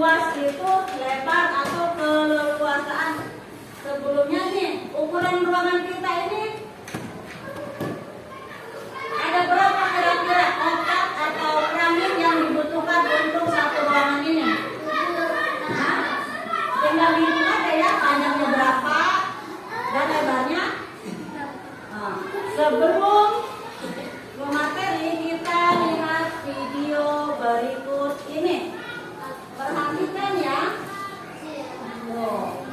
luas itu lebar atau keleluasaan. Sebelumnya nih, ukuran ruangan kita ini ada berapa kira-kira kotak atau piramid yang dibutuhkan untuk satu ruangan ini? Nah, tinggal dihitung aja ya, panjangnya berapa dan lebarnya. Nah, sebelum materi kita lihat video berikut ini. Perhatikan ya. Tuh.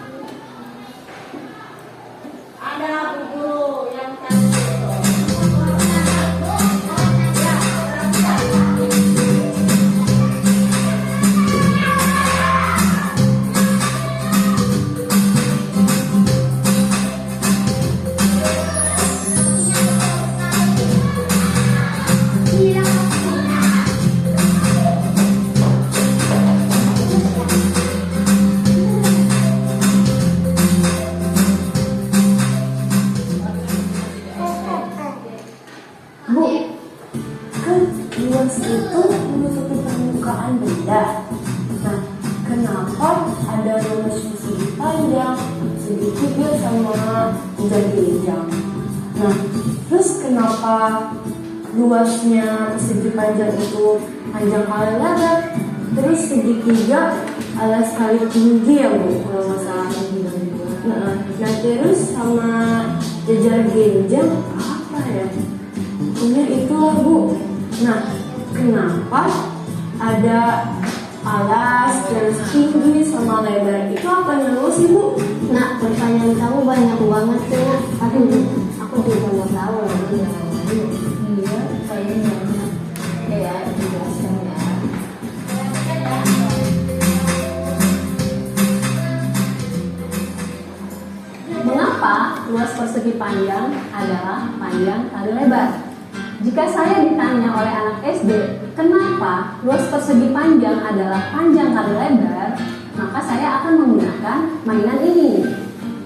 Ada Bu Guru yang tadi itu. Ya, Bu, kan luas itu menutupi permukaan benda. Nah, kenapa ada rumus segi panjang, segitiga sama jenjang? Nah, terus kenapa luasnya segi panjang itu panjang kali lebar, terus segitiga alas kali tinggi ya Bu, kalau nggak salah. Nah, terus sama jajar genjang apa ya? Pokoknya itulah Bu. Nah, kenapa ada alas terus tinggi sama lebar? Itu apanya dulu sih Bu? Nah, pertanyaan kamu banyak banget tuh. Aduh, aku juga nggak tahu lagi yang lain. Iya, kayaknya. Ya, dijelaskan ya. Mengapa luas persegi panjang adalah panjang kali lebar? Jika saya ditanya oleh anak SD, kenapa luas persegi panjang adalah panjang kali lebar, maka saya akan menggunakan mainan ini.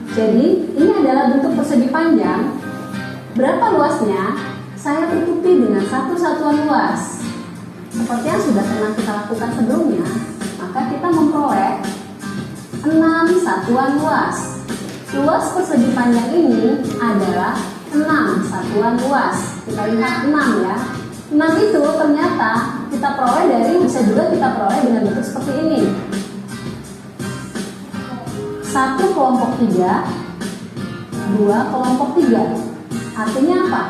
Jadi, ini adalah bentuk persegi panjang. Berapa luasnya? Saya tutupi dengan satu satuan luas. Seperti yang sudah pernah kita lakukan sebelumnya, maka kita memperoleh 6 satuan luas. Luas persegi panjang ini adalah 6 satuan luas. Kita lihat 6 ya. 6 itu ternyata kita peroleh bisa juga kita peroleh dengan bentuk seperti ini. 1 kelompok 3, 2 kelompok 3. Artinya apa?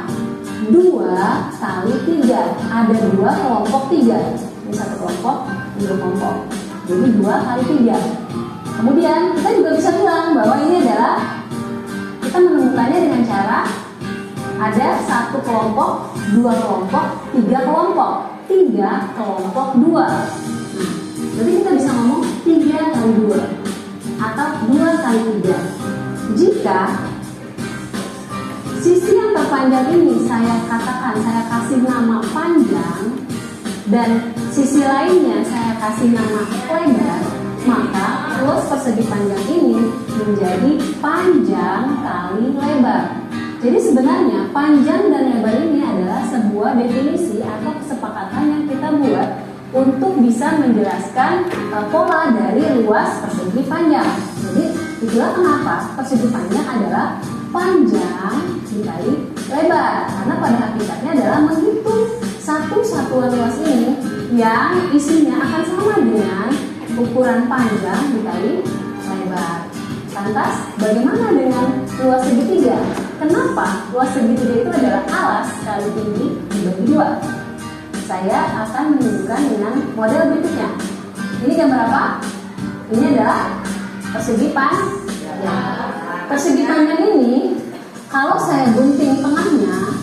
2 kali 3. Ada 2 kelompok 3. Ini 1 kelompok, 2 kelompok. Jadi 2 kali 3. Kemudian kita juga bisa bilang bahwa ini adalah kita menemukannya dengan cara ada 1 kelompok, 2 kelompok, 3 kelompok. 3 kelompok 2. Nah, jadi kita bisa ngomong 3 kali 2 atau 2 kali 3. Jika sisi yang terpanjang ini saya kasih nama panjang dan sisi lainnya saya kasih nama lebar, maka luas persegi panjang ini menjadi panjang kali lebar. Jadi sebenarnya panjang dan lebar ini adalah sebuah definisi atau kesepakatan yang kita buat untuk bisa menjelaskan pola dari luas persegi panjang. Jadi itulah kenapa persegi panjang adalah panjang dikali lebar, karena pada hakikatnya adalah menghitung satu satuan luas ini yang isinya akan sama dengan ukuran panjang dikali lebar. Lantas, bagaimana dengan luas segitiga? Kenapa luas segitiga itu adalah alas kali tinggi dibagi 2? Saya akan menunjukkan dengan model berikutnya. Ini gambar apa? Ini adalah persegi panjang. Persegi panjang ini, kalau saya gunting tengahnya,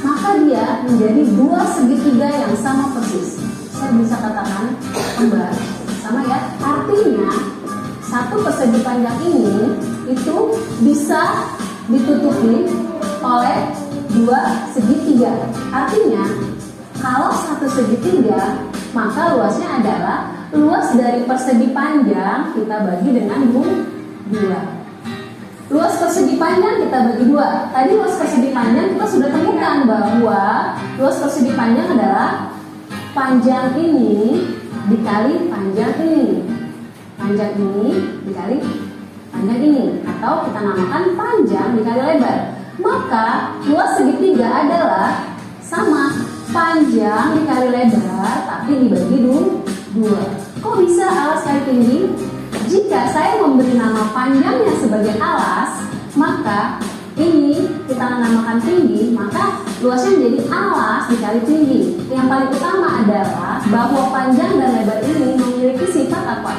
maka dia menjadi 2 segitiga yang sama persis. Saya bisa katakan kembar. Sama ya, artinya satu persegi panjang ini itu bisa ditutupi oleh 2 segitiga. Artinya kalau satu segitiga, maka luasnya adalah luas dari persegi panjang kita bagi dengan 2. Luas persegi panjang kita bagi 2. Tadi luas persegi panjang kita sudah temukan bahwa luas persegi panjang adalah panjang ini dikali panjang ini. panjang ini dikali panjang ini, atau kita namakan panjang dikali lebar. Maka luas segitiga adalah sama panjang dikali lebar tapi dibagi dua. Kok bisa alas kali tinggi? Jika saya memberi nama panjangnya sebagai alas, maka ini kita namakan tinggi, maka luasnya menjadi alas dikali tinggi. Yang paling utama adalah bahwa panjang dan lebar ini memiliki sifat apa?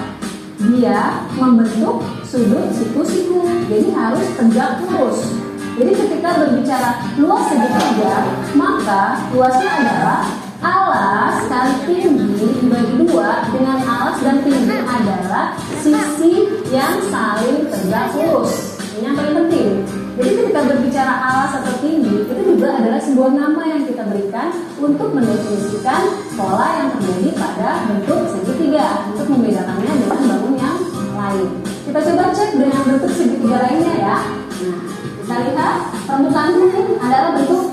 Dia membentuk sudut siku-siku, jadi harus tegak lurus. Jadi ketika berbicara luas segitiga, maka luasnya adalah alas kali tinggi dibagi dua, dengan alas dan tinggi adalah sisi yang saling tegak lurus. Ini yang paling penting. Jadi ketika berbicara alas atau tinggi, itu juga adalah sebuah nama yang kita berikan untuk mendefinisikan pola yang terjadi pada bentuk segitiga, untuk membedakannya dengan bangun yang lain. Kita coba cek dengan bentuk segitiga lainnya ya. Nah, kita lihat permukaan kuning adalah bentuk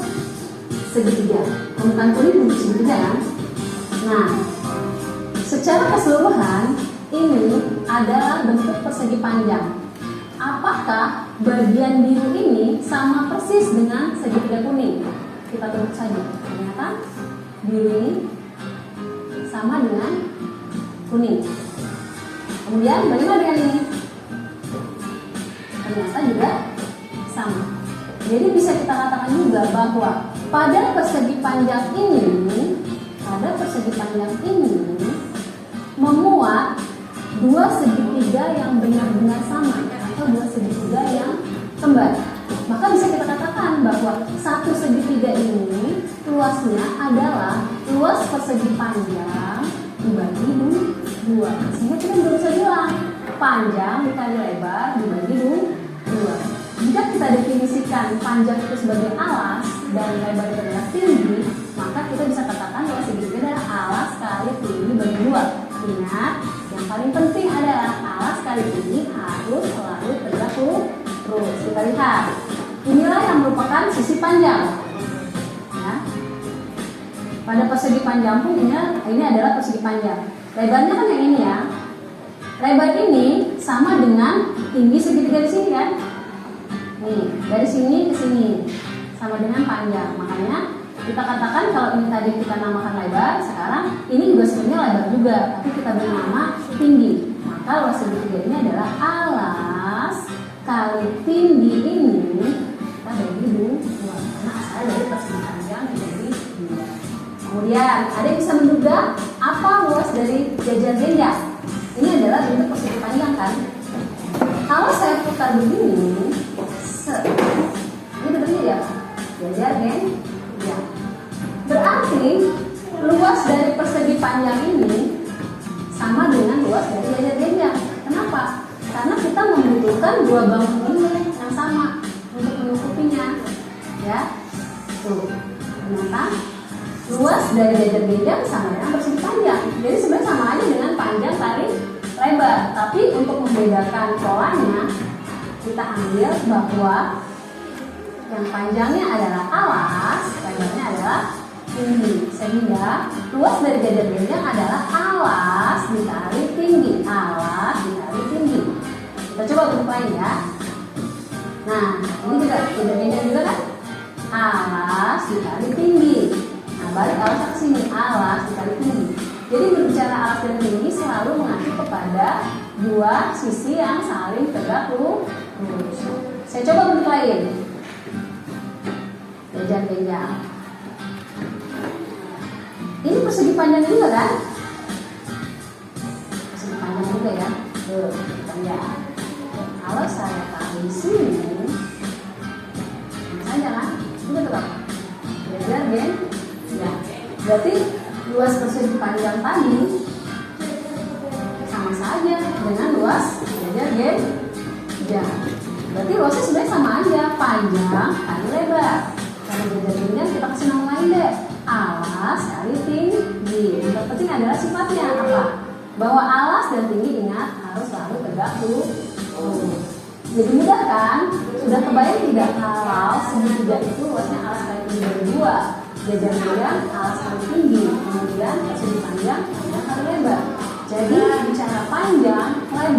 segitiga. Permukaan kuning bentuk segitiga kan? Nah, secara keseluruhan ini adalah bentuk persegi panjang. Apakah bagian biru ini sama persis dengan segitiga kuning? Kita tunggu saja. Ternyata biru ini sama dengan kuning. Kemudian bagaimana dengan ini? Ternyata juga sama. Jadi bisa kita katakan juga bahwa pada persegi panjang ini memuat dua segitiga yang benar-benar sama, atau dua segitiga yang kembar. Maka bisa kita katakan bahwa satu segitiga ini luasnya adalah luas persegi panjang dibagi dua. Sehingga kita bisa bilang panjang dikali lebar dibagi dua. Jika kita definisikan panjang itu sebagai alas dan lebar itu adalah tinggi, maka kita bisa katakan luas segitiga adalah alas kali tinggi bagi dua. Ingat, yang paling penting adalah alas kali tinggi harus selalu tegak lurus. Kita lihat, inilah yang merupakan sisi panjang. Ya. Pada persegi panjang pun ini adalah persegi panjang. Lebarnya kan yang ini ya. Lebar ini sama dengan tinggi segitiga di sini kan. Nih, dari sini ke sini sama dengan panjang. Makanya kita katakan kalau ini tadi kita namakan lebar, sekarang ini juga sebenarnya lebar juga, tapi kita beri nama tinggi. Maka luas segitiga ini adalah alas kali tinggi ini kita bagi dua, karena asalnya dari persegi panjang menjadi dua. Kemudian ada yang bisa menduga apa luas dari jajar genjang? Ini adalah bentuk persegi panjang kan? Kalau saya putar begini, ini bentuknya ya jajar genjang. Berarti luas dari persegi panjang ini sama dengan luas dari jajar genjang. Kenapa? Karena kita membutuhkan dua bangun ini yang sama untuk menutupinya. Ya, tuh. Ternyata luas dari jajar genjang sama dengan persegi panjang. Jadi sebenarnya sama aja dengan panjang kali lebar. Tapi untuk membedakan polanya, kita ambil bahwa yang panjangnya adalah alas, lebarnya adalah tinggi, sehingga luas dari jajar genjang adalah alas dikali tinggi. Alas dikali tinggi. Kita coba bentuk lain ya. Nah, ini juga jajar genjang juga kan? Alas dikali tinggi. Nah, balik alas ke sini, alas dikali tinggi. Jadi berbicara alas dan tinggi selalu mengacu kepada dua sisi yang saling tegak lurus. Saya coba bentuk lain. Jajar genjang. Ini persegi panjang juga kan? Persegi panjang juga ya. Tuh, panjang. Kalau saya taruh di sini, ini saja kan? Juga tetap jajar genjang. Berarti luas persegi panjang tadi sama saja dengan luas jajar genjang. Berarti luasnya sebenarnya sama aja, panjang kali lebar. Kalau jajar genjang kita kasih nama lain deh, alas kali tinggi. Yang terpenting adalah sifatnya apa? Bahwa alas dan tinggi ingat harus selalu tegak lurus. Jadi mudah kan? Sudah kebayang tidak kalau segitiga itu luasnya alas kali tinggi dari dua, jajar genjang alas kali tinggi, kemudian persegi panjang kali lebar. Jadi bicara panjang, lebar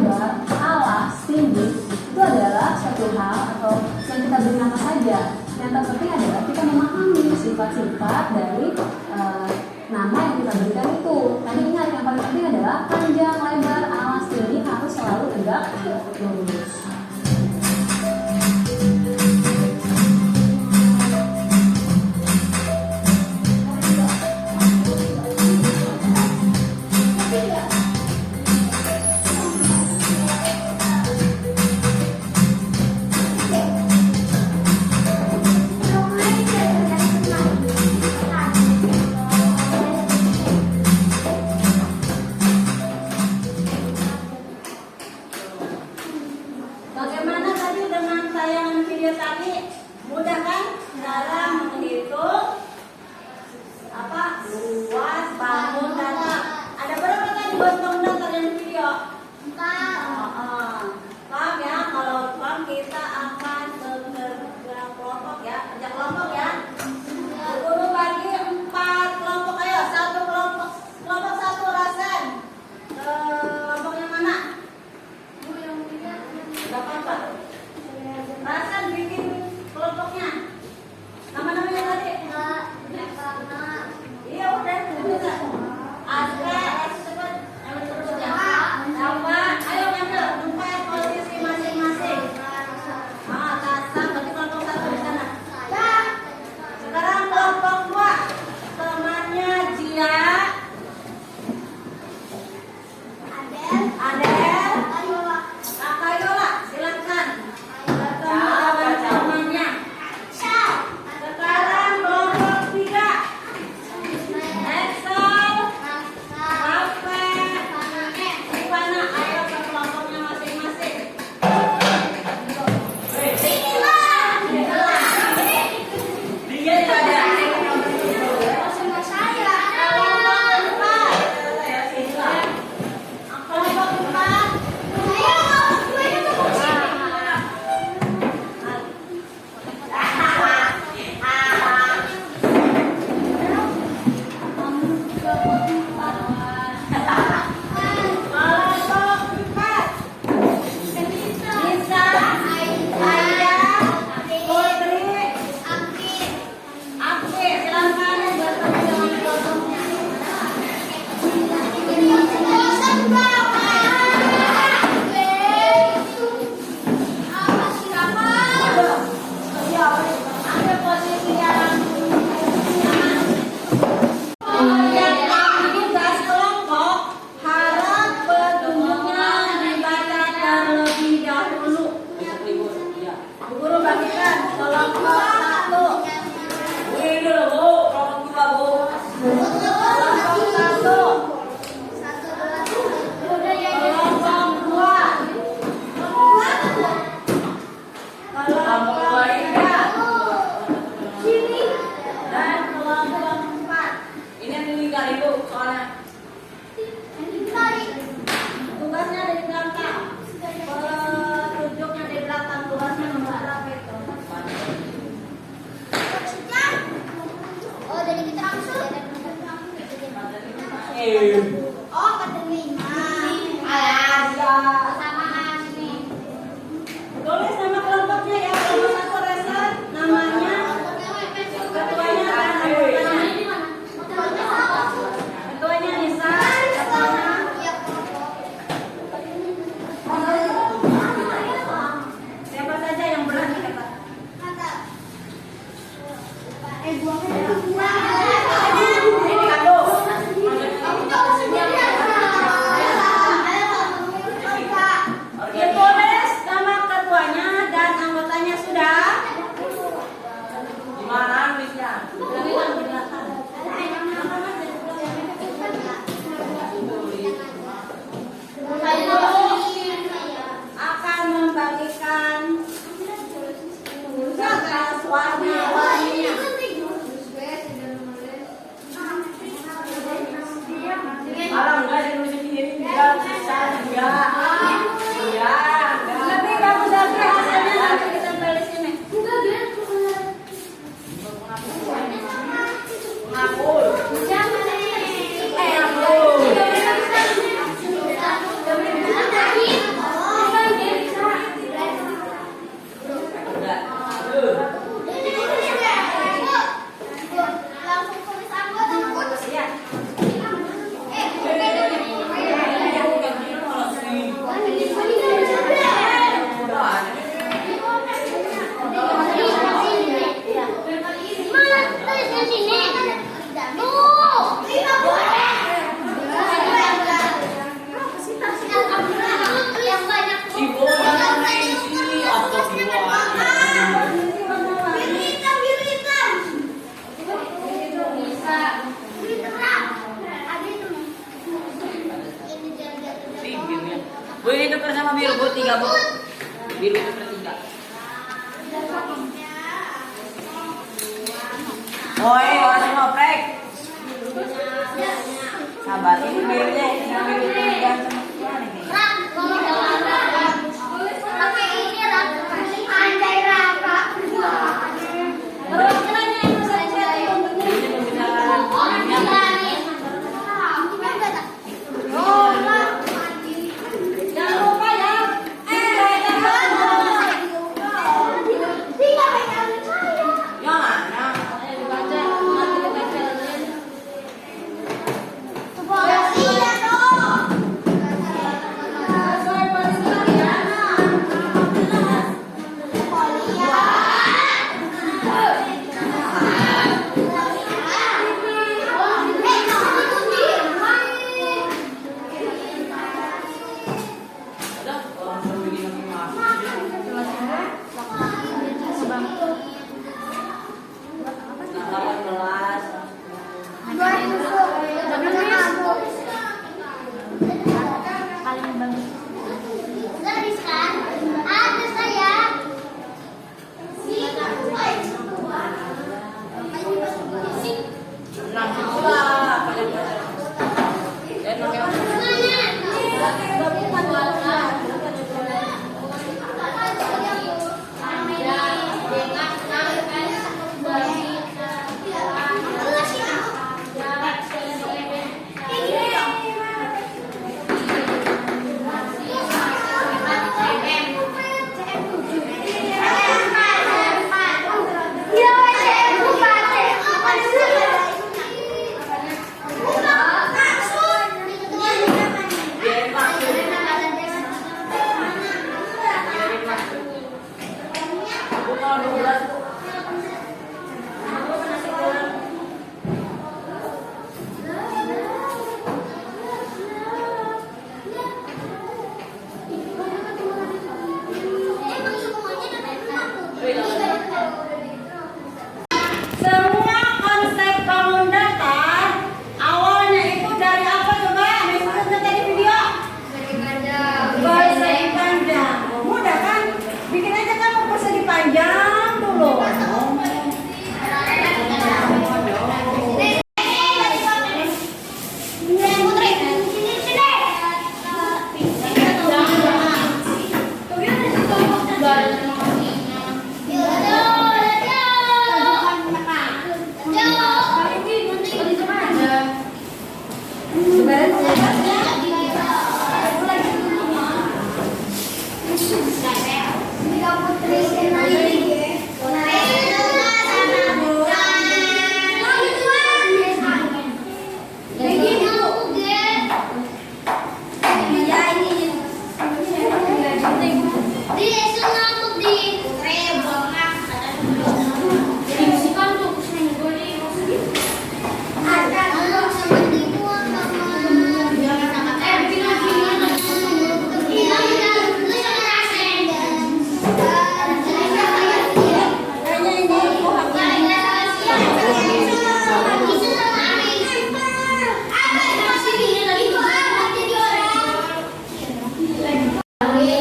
Bu, ini tuker sama biru, Bu. 3, Bu. Biru tuker 3. Oi, orang ngoprek. Sabar, ini birunya. Ini biru tuker sama gimana nih? Jangan lupa ya. Yang mana? Ada orang baru bikin lagi masuk. Nah, 18. Enam pula. Dan Semua konsep bangun datar awalnya itu dari apa coba? Misalnya tadi video persegi panjang. Mudah kan? Bikin aja kamu persegi panjang dulu.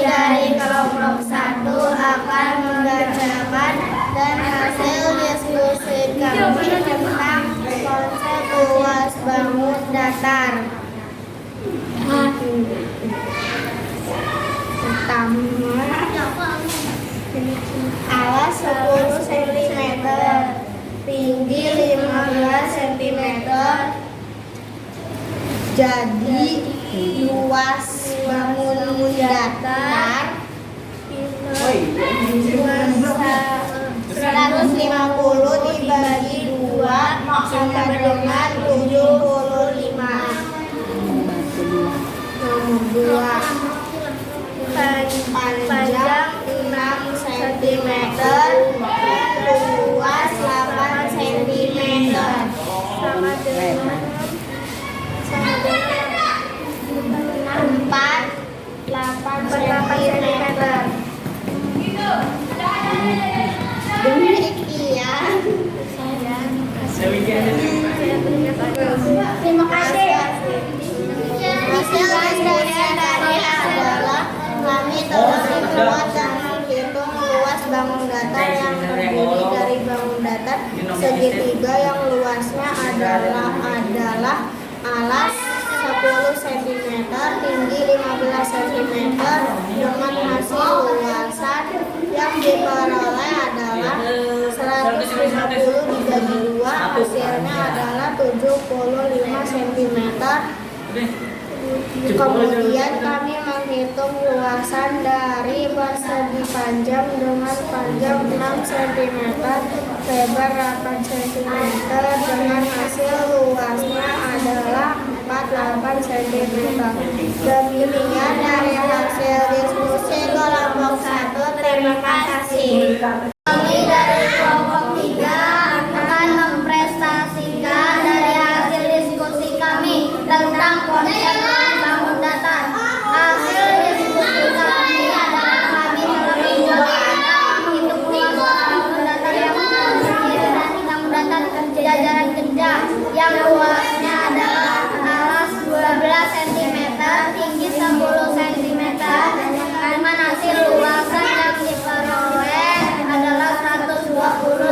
Dari kelompok 1 akan membacakan dan hasil diskusi kami tentang konsep luas bangun datar. Pertama, alas 10 cm, tinggi 15 cm. Jadi luas bangun datar 150 dibagi 2 sama dengan 75. Nomor 2, panjang 6 cm, luas 8 cm, sama dengan 8 cm. Demikian. Terima kasih. Hasil dari segitiga yang luasnya adalah alas 10 cm, tinggi 15 cm dengan hasil luasan yang diperoleh adalah 150 dibagi 2, hasilnya adalah 75 cm. Kemudian kami menghitung luasan dari persegi panjang dengan panjang 6 cm, lebar 8 cm dengan hasil luasnya adalah 48 cm. Demikian dari hasil diskusi kelompok 1. Terima kasih. Kami dari kelompok 3 akan mempresentasikan dari hasil diskusi kami tentang konsep bangun datar. Hasil diskusi kami adalah kami telah menghitung luas bangun datar yang terdiri dari bangun datar jajaran kerja yang luasnya adalah alas 12 cm, tinggi 10 cm dengan hasil luasan yang diperoleh adalah 120.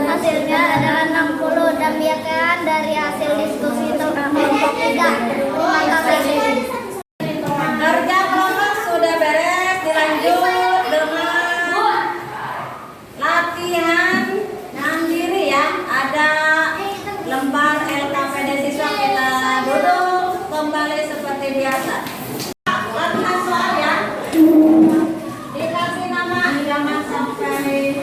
Hasilnya adalah 60. Demikian dari hasil diskusi tentang kelompok 3. Terima kasih. Kerja kelompok sudah beres, dilanjut dengan latihan mandiri ya. Ada lembar LKPD siswa, kita duduk kembali seperti biasa. Latihan soal ya. Dikasih nama, jangan sampai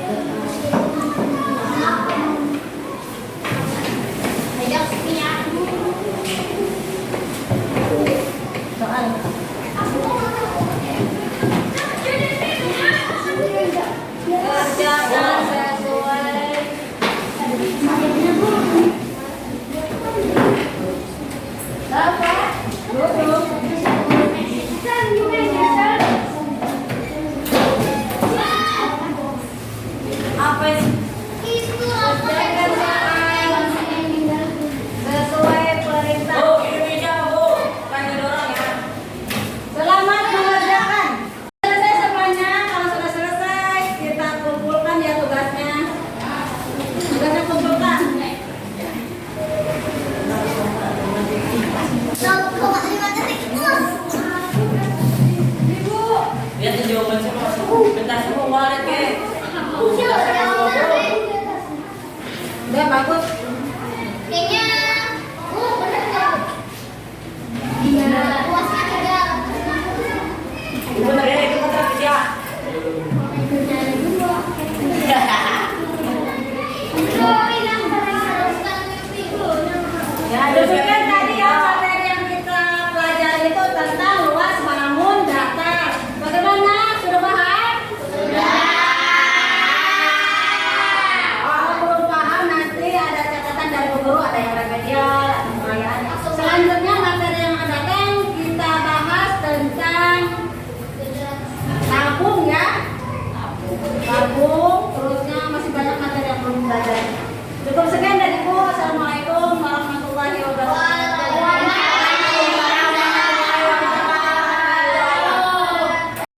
soal. Kerjakan sesuai dapat duduk. Apa itu? Kerjakan sesuai perintah. Selamat mengerjakan. Selesai semuanya. Kalau sudah selesai, kita kumpulkan ya tugasnya. Tugasnya kumpulkan. Lihat jawaban semua. Bentar semua wallet ke. Udah bagus. Bener ya, itu kan kerja. Ya, demikian tadi ya materi yang kita pelajari itu tentang luas bangun datar. Bagaimana? Sudah paham? Sudah. Kalau belum paham nanti ada catatan dari guru, ada yang remedial, ada pengayaan. Selanjutnya materi yang akan datang kita bahas tentang tabung ya. Tabung, terusnya masih banyak materi yang belum belajar. Cukup sekian dari Ibu. Assalamualaikum warahmatullahi wabarakatuh.